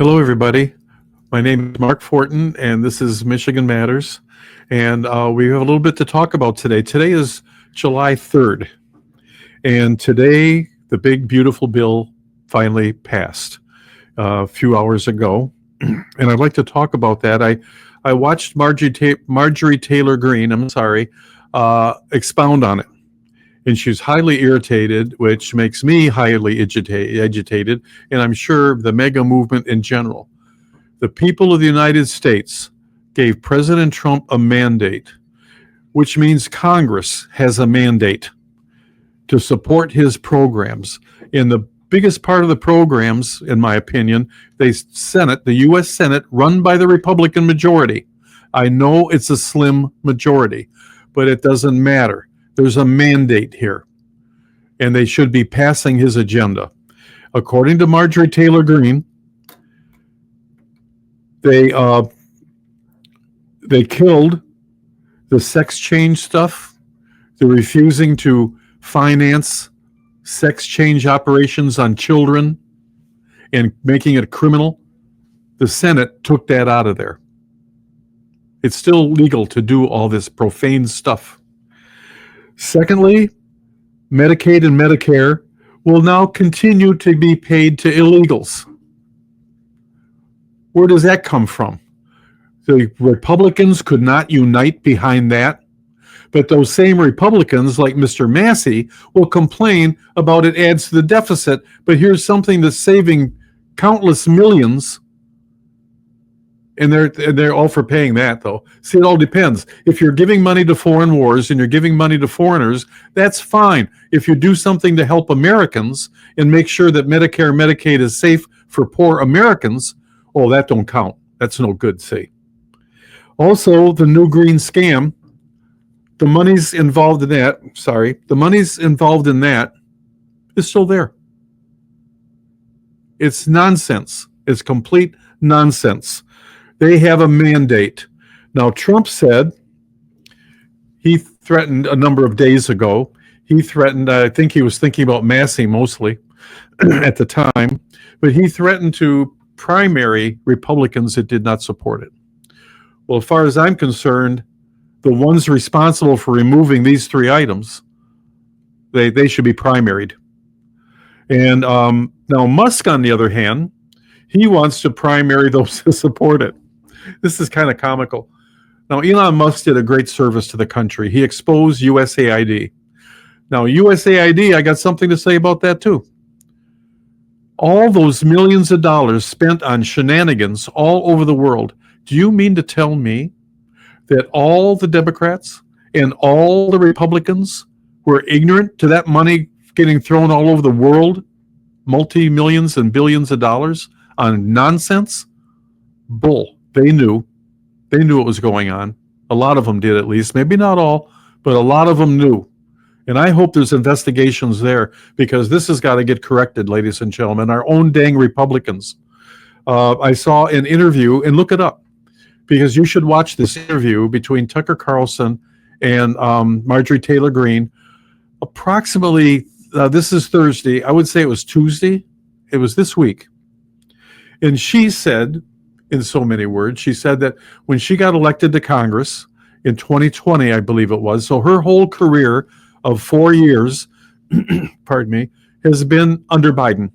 Hello, everybody. My name is Mark Forton, and this is Michigan Matters. And we have a little bit to talk about today. Today is July 3rd, and today the big, beautiful bill finally passed a few hours ago. And I'd like to talk about that. I watched Marjorie Taylor Greene, expound on it. And she's highly irritated, which makes me highly agitated, and I'm sure the MAGA movement in general. The people of the United States gave President Trump a mandate, which means Congress has a mandate to support his programs. And the biggest part of the programs, in my opinion, the U.S. Senate, run by the Republican majority. I know it's a slim majority, but it doesn't matter. There's a mandate here, and they should be passing his agenda. According to Marjorie Taylor Greene, they killed the sex change stuff. They're refusing to finance sex change operations on children and making it criminal. The Senate took that out of there. It's still legal to do all this profane stuff. Secondly, Medicaid and Medicare will now continue to be paid to illegals. Where does that come from? The Republicans could not unite behind that, but those same Republicans, like Mr. Massey, will complain about it adds to the deficit, but here's something that's saving countless millions. And they're all for paying that, though. See, it all depends. If you're giving money to foreign wars and you're giving money to foreigners, that's fine. If you do something to help Americans and make sure that Medicare and Medicaid is safe for poor Americans, oh, that don't count. That's no good, see. Also, the new green scam, the money's involved in that, is still there. It's nonsense. It's complete nonsense. They have a mandate. Now, Trump said, he threatened a number of days ago, I think he was thinking about Massey mostly at the time, but he threatened to primary Republicans that did not support it. Well, as far as I'm concerned, the ones responsible for removing these three items, they should be primaried. And now Musk, on the other hand, he wants to primary those who support it. This is kind of comical. Now, Elon Musk did a great service to the country. He exposed USAID. Now, USAID, I got something to say about that too. All those millions of dollars spent on shenanigans all over the world. Do you mean to tell me that all the Democrats and all the Republicans were ignorant to that money getting thrown all over the world, multi-millions and billions of dollars on nonsense? Bull. They knew what was going on. A lot of them did, at least. Maybe not all, but a lot of them knew. And I hope there's investigations there, because this has got to get corrected, ladies and gentlemen. Our own dang Republicans. I saw an interview, and look it up, because you should watch this interview between Tucker Carlson and Marjorie Taylor Greene. Approximately, this is Thursday. I would say it was Tuesday. It was this week. And she said, in so many words, she said that when she got elected to Congress in 2020, I believe it was, so her whole career of 4 years, pardon me, has been under Biden.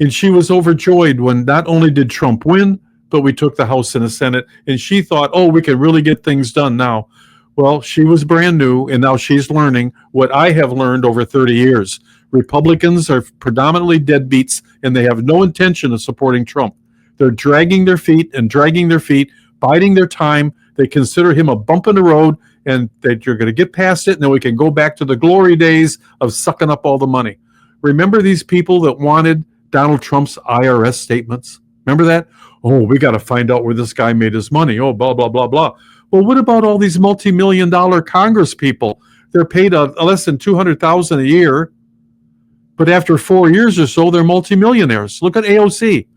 And she was overjoyed when not only did Trump win, but we took the House and the Senate, and she thought, oh, we can really get things done now. Well, she was brand new, and now she's learning what I have learned over 30 years. Republicans are predominantly deadbeats, and they have no intention of supporting Trump. They're dragging their feet, biding their time. They consider him a bump in the road, and that you're going to get past it, and then we can go back to the glory days of sucking up all the money. Remember these people that wanted Donald Trump's IRS statements? Remember that? Oh, we got to find out where this guy made his money. Oh, blah, blah, blah, blah. Well, what about all these multi-million-dollar Congress people? They're paid less than $200,000 a year, but after 4 years or so, they're multimillionaires. Look at AOC,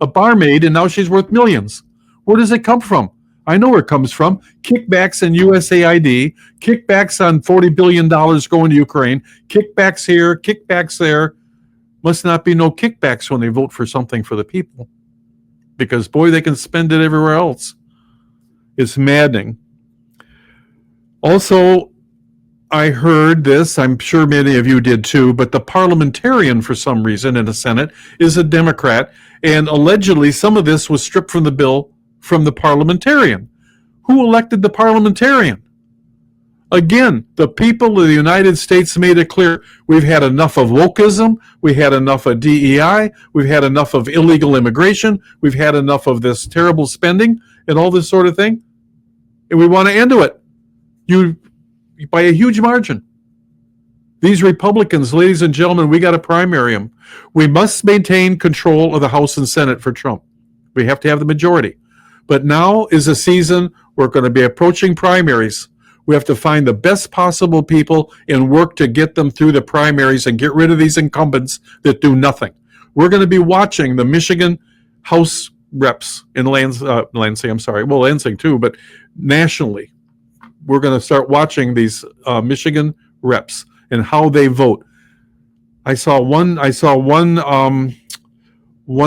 a barmaid, and now she's worth millions. Where does it come from? I know where it comes from. Kickbacks in USAID, kickbacks on $40 billion going to Ukraine, kickbacks here, kickbacks there. Must not be no kickbacks when they vote for something for the people. because, boy, they can spend it everywhere else. It's maddening. Also, I heard this, I'm sure many of you did too, but the parliamentarian, for some reason, in the Senate is a Democrat, and allegedly some of this was stripped from the bill from the parliamentarian. Who elected the parliamentarian? Again, the people of the United States made it clear we've had enough of wokeism, we've had enough of DEI, we've had enough of illegal immigration, we've had enough of this terrible spending and all this sort of thing, and we want to end it. By a huge margin. These Republicans, ladies and gentlemen, we got to primary them. We must maintain control of the House and Senate for Trump. We have to have the majority. But now is a season we're going to be approaching primaries. We have to find the best possible people and work to get them through the primaries and get rid of these incumbents that do nothing. We're going to be watching the Michigan House reps in Lansing, Lansing too, but nationally. We're going to start watching these Michigan reps and how they vote. I saw one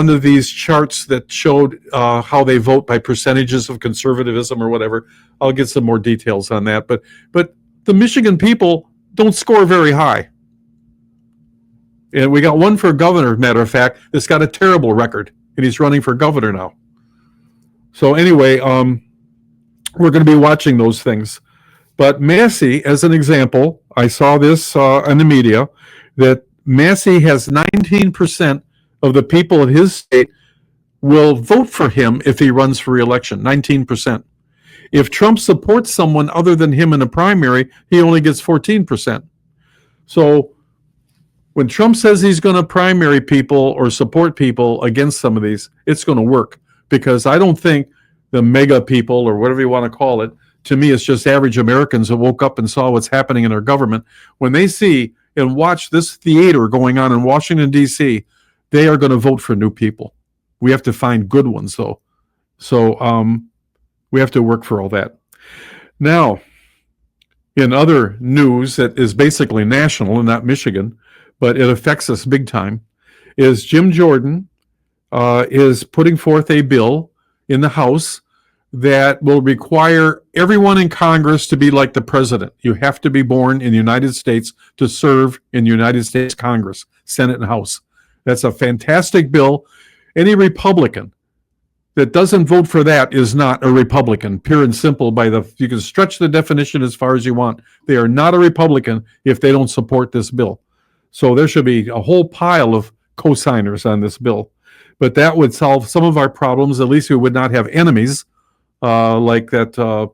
of these charts that showed how they vote by percentages of conservatism or whatever. I'll get some more details on that. But the Michigan people don't score very high. And we got one for governor, matter of fact, that's got a terrible record, and he's running for governor now. So anyway, we're going to be watching those things. But Massey, as an example, I saw this in the media, that Massey has 19% of the people in his state will vote for him if he runs for re-election, 19%. If Trump supports someone other than him in a primary, he only gets 14%. So when Trump says he's going to primary people or support people against some of these, it's going to work, because I don't think the mega people, or whatever you want to call it, to me, it's just average Americans that woke up and saw what's happening in their government. When they see and watch this theater going on in Washington, D.C., they are going to vote for new people. We have to find good ones, though. So we have to work for all that. Now, in other news that is basically national and not Michigan, but it affects us big time, is Jim Jordon is putting forth a bill in the House that will require everyone in Congress to be like the president. You have to be born in the United States to serve in the United States Congress, Senate and House. That's a fantastic bill. Any Republican that doesn't vote for that is not a Republican, pure and simple. You can stretch the definition as far as you want. They are not a Republican if they don't support this bill. So there should be a whole pile of co-signers on this bill. But that would solve some of our problems. At least we would not have enemies like that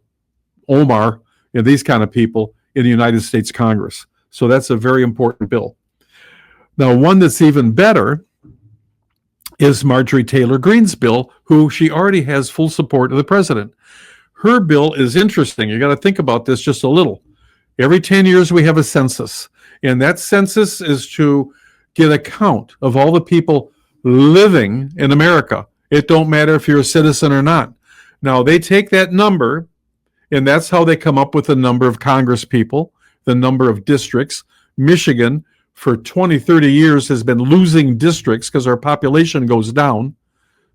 Omar and these kind of people in the United States Congress. So that's a very important bill. Now, one that's even better is Marjorie Taylor Greene's bill, who she already has full support of the president. Her bill is interesting. You got to think about this just a little. Every 10 years we have a census, and that census is to get a count of all the people living in America. It don't matter if you're a citizen or not. Now, they take that number, and that's how they come up with the number of Congress people, the number of districts. Michigan, for 20, 30 years, has been losing districts because our population goes down.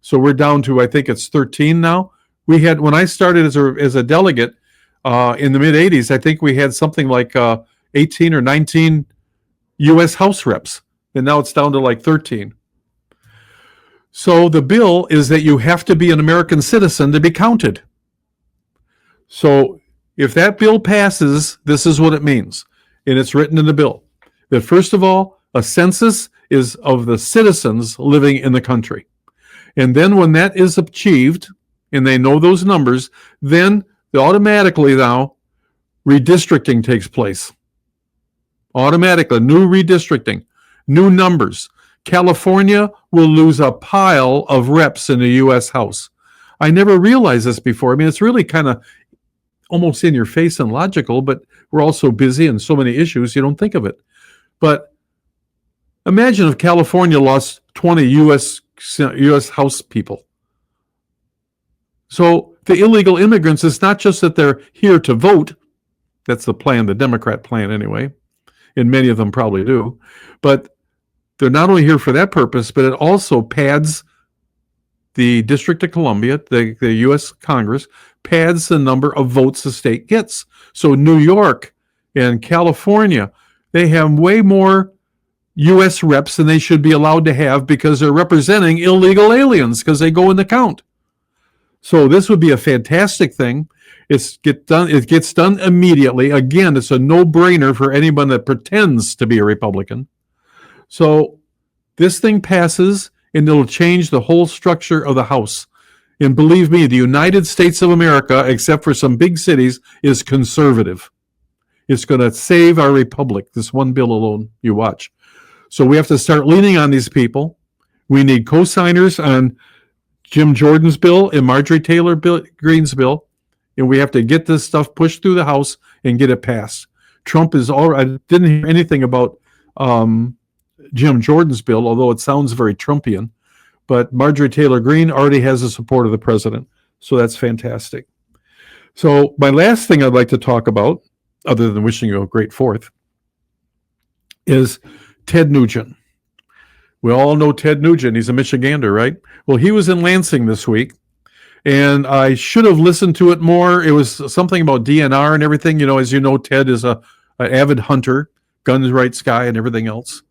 So we're down to, I think it's 13 now. When I started as a delegate in the mid-'80s, I think we had something like 18 or 19 U.S. House reps, and now it's down to like 13. So the bill is that you have to be an American citizen to be counted. So if that bill passes, this is what it means. And it's written in the bill that, first of all, a census is of the citizens living in the country. And then when that is achieved, and they know those numbers, then automatically now redistricting takes place. Automatically, new redistricting, new numbers. California will lose a pile of reps in the U.S. House. I never realized this before. I mean, it's really kind of almost in your face and logical, but we're all so busy and so many issues, you don't think of it. But imagine if California lost 20 U.S. House people. So the illegal immigrants, it's not just that they're here to vote. That's the plan, the Democrat plan anyway, and many of them probably do. But they're not only here for that purpose, but it also pads the District of Columbia, the U.S. Congress, pads the number of votes the state gets. So New York and California, they have way more U.S. reps than they should be allowed to have because they're representing illegal aliens because they go in the count. So this would be a fantastic thing. It gets done immediately. Again, it's a no-brainer for anyone that pretends to be a Republican. So this thing passes, and it'll change the whole structure of the House. And believe me, the United States of America, except for some big cities, is conservative. It's going to save our republic, this one bill alone. You watch. So we have to start leaning on these people. We need co-signers on Jim Jordan's bill and Marjorie Taylor Greene's bill, and we have to get this stuff pushed through the House and get it passed. Trump is I didn't hear anything about Jim Jordan's bill, although it sounds very Trumpian, but Marjorie Taylor Greene already has the support of the president, so that's fantastic. So my last thing I'd like to talk about, other than wishing you a great 4th, is Ted Nugent. We all know Ted Nugent. He's a Michigander, right? Well, he was in Lansing this week, and I should have listened to it more. It was something about DNR and everything. As you know, Ted is an avid hunter, guns rights guy, and everything else.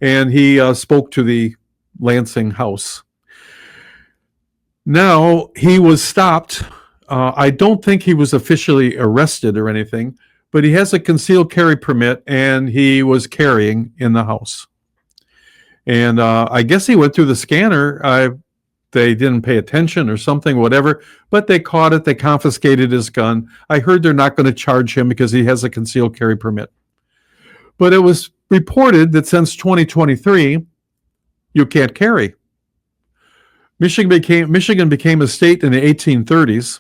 And he spoke to the Lansing House. Now, he was stopped. I don't think he was officially arrested or anything, but he has a concealed carry permit, and he was carrying in the house. And I guess he went through the scanner. They didn't pay attention or something, whatever, but they caught it. They confiscated his gun. I heard they're not going to charge him because he has a concealed carry permit. But it was reported that since 2023, you can't carry. Michigan became a state in the 1830s.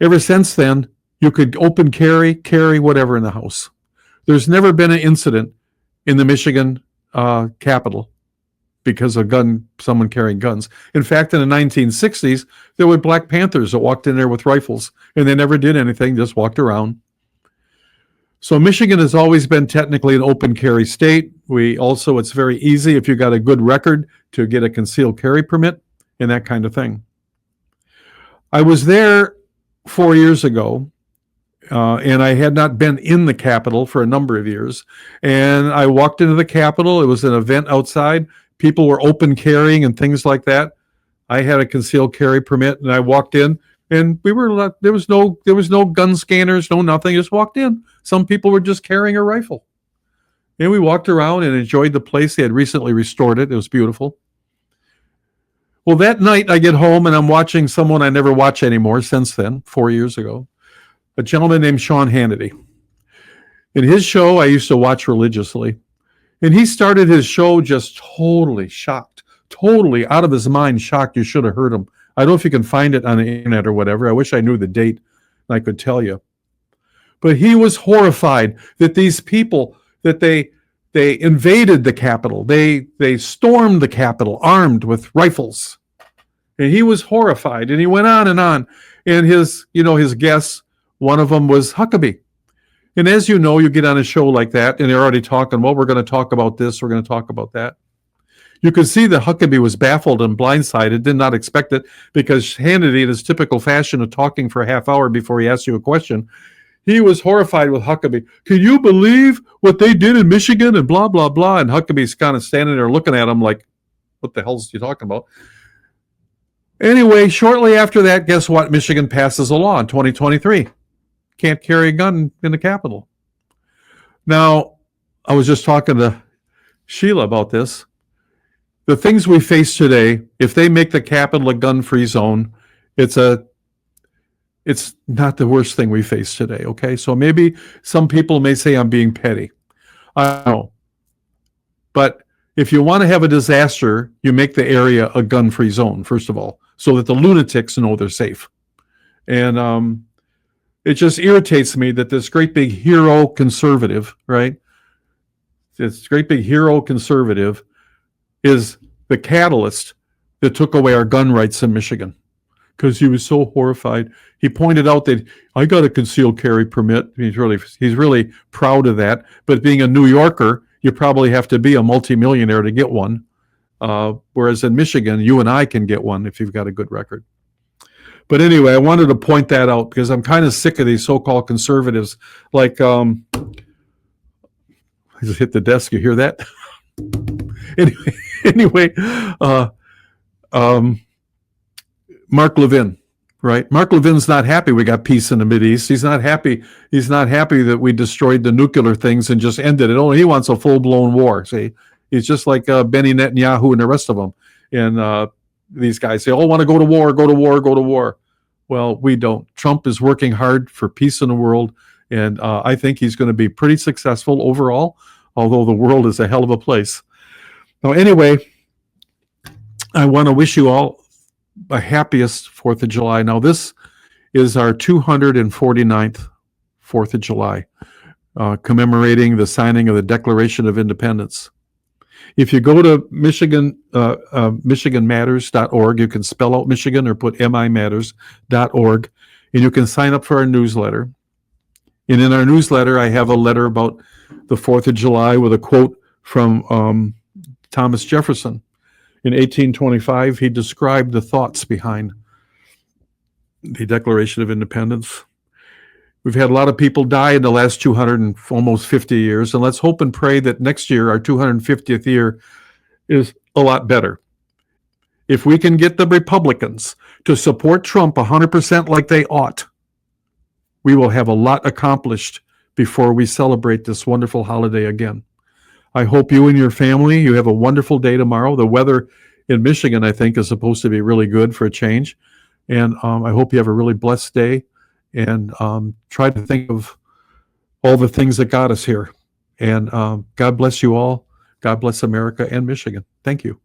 Ever since then, you could open carry whatever in the house. There's never been an incident in the Michigan Capitol because of someone carrying guns. In fact, in the 1960s, there were Black Panthers that walked in there with rifles, and they never did anything, just walked around. So Michigan has always been technically an open carry state. It's very easy if you got a good record to get a concealed carry permit and that kind of thing. I was there 4 years ago, and I had not been in the Capitol for a number of years. And I walked into the Capitol. It was an event outside. People were open carrying and things like that. I had a concealed carry permit, and I walked in, and there was no gun scanners, no nothing. Just walked in. Some people were just carrying a rifle. And we walked around and enjoyed the place. They had recently restored it. It was beautiful. Well, that night I get home, and I'm watching someone I never watch anymore since then, 4 years ago. A gentleman named Sean Hannity. In his show, I used to watch religiously. And he started his show just totally shocked, totally out of his mind shocked. You should have heard him. I don't know if you can find it on the internet or whatever. I wish I knew the date and I could tell you. But he was horrified that these people, that they invaded the Capitol. They stormed the Capitol armed with rifles. And he was horrified. And he went on and on. And his guests, one of them was Huckabee. And as you know, you get on a show like that, and they're already talking, well, we're going to talk about this, we're going to talk about that. You could see that Huckabee was baffled and blindsided, did not expect it, because Hannity, in his typical fashion of talking for a half hour before he asks you a question, he was horrified with Huckabee. Can you believe what they did in Michigan and blah, blah, blah? And Huckabee's kind of standing there looking at him like, what the hell's you talking about? Anyway, shortly after that, guess what? Michigan passes a law in 2023. Can't carry a gun in the Capitol. Now, I was just talking to Sheila about this. The things we face today, if they make the Capitol a gun-free zone, it's not the worst thing we face today, okay? So maybe some people may say I'm being petty. I don't know. But if you want to have a disaster, you make the area a gun-free zone, first of all, so that the lunatics know they're safe. And it just irritates me that this great big hero conservative, right? This great big hero conservative is the catalyst that took away our gun rights in Michigan, because he was so horrified. He pointed out that I got a concealed carry permit. He's really proud of that. But being a New Yorker, you probably have to be a multimillionaire to get one. Whereas in Michigan, you and I can get one if you've got a good record. But anyway, I wanted to point that out because I'm kind of sick of these so-called conservatives. Like, I just hit the desk. You hear that? anyway, Mark Levin, right? Mark Levin's not happy we got peace in the Mideast. He's not happy. He's not happy that we destroyed the nuclear things and just ended it. Oh, he wants a full-blown war. See, he's just like Benny Netanyahu and the rest of them. And these guys, they all want to go to war, go to war, go to war. Well, we don't. Trump is working hard for peace in the world, and I think he's going to be pretty successful overall, although the world is a hell of a place. Now, anyway, I want to wish you all the happiest 4th of July. Now, this is our 249th 4th of July, commemorating the signing of the Declaration of Independence. If you go to michiganmatters.org, you can spell out Michigan or put mimatters.org, and you can sign up for our newsletter. And in our newsletter, I have a letter about the 4th of July with a quote from Thomas Jefferson. In 1825, he described the thoughts behind the Declaration of Independence. We've had a lot of people die in the last 200 and almost 50 years, and let's hope and pray that next year, our 250th year, is a lot better. If we can get the Republicans to support Trump 100% like they ought, we will have a lot accomplished before we celebrate this wonderful holiday again. I hope you and your family, you have a wonderful day tomorrow. The weather in Michigan, I think, is supposed to be really good for a change. And I hope you have a really blessed day. And try to think of all the things that got us here. And God bless you all. God bless America and Michigan. Thank you.